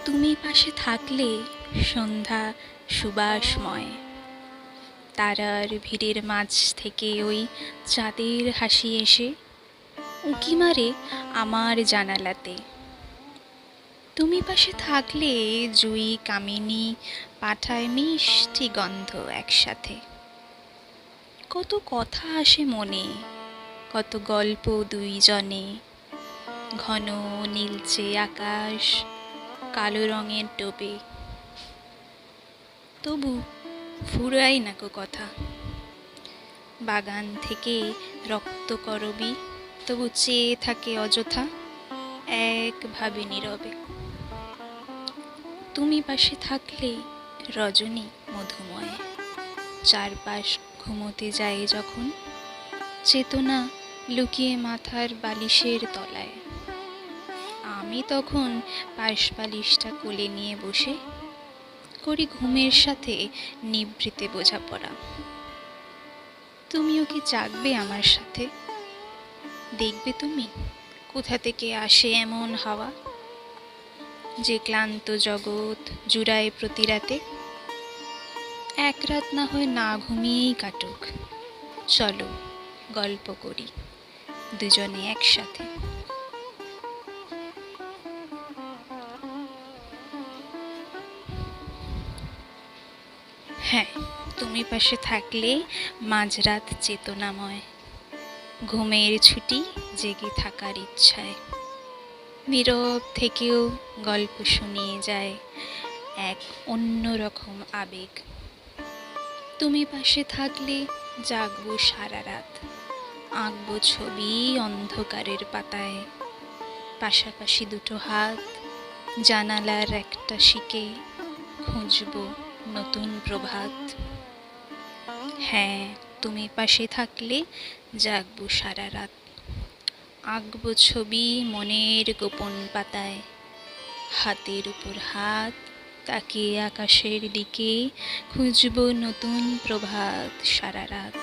তুমি পাশে থাকলে সন্ধ্যা সুবাসময়, তারার ভিড়ের মাঝ থেকে ওই চাঁদের হাসি এসে উঁকি মারে আমার জানালাতে। তুমি পাশে থাকলে জুঁই কামিনী পাঠায় মিষ্টি গন্ধ একসাথে। কত কথা আসে মনে, কত গল্প দুইজনে। ঘন নীলচে আকাশ, কালো রঙের ডোবে, তবু ফুরাই না কো কথা। বাগান থেকে রক্তকরবী তবু চেয়ে থাকে অযথা, একভাবে নীরবে। তুমি পাশে থাকলে রজনী মধুময়, চারপাশ ঘুমোতে যায় যখন, চেতনা লুকিয়ে মাথার বালিশের তলায়। আমি তখন পাশ বালিশটা কোলে নিয়ে বসে করি ঘুমের সাথে নিভৃতে বোঝাপড়া। তুমিও কি জাগবে আমার সাথে? দেখবে তুমি কোথা থেকে আসে এমন হাওয়া, যে ক্লান্ত জগৎ জুড়ায় প্রতি রাতে। এক রাত না হয় না ঘুমিয়েই কাটুক, চলো গল্প করি দুজনে একসাথে। হ্যাঁ, তুমি পাশে থাকলে মাঝরাত চেতনাময়, ঘুমের ছুটি জেগে থাকার ইচ্ছায়। নীরব থেকেও গল্প শুনিয়ে যায় এক অন্যরকম আবেগ। তুমি পাশে থাকলে জাগবো সারা রাত, আঁকবো ছবি অন্ধকারের পাতায়। পাশাপাশি দুটো হাত, জানালার একটা শিকে খুঁজবো নতুন প্রভাত। হ্যাঁ, তুমি পাশে থাকলে জাগবো সারা রাত, আঁকবো ছবি মনের গোপন পাতায়। হাতের উপর হাত, তাকিয়ে আকাশের দিকে খুঁজবো নতুন প্রভাত সারা রাত।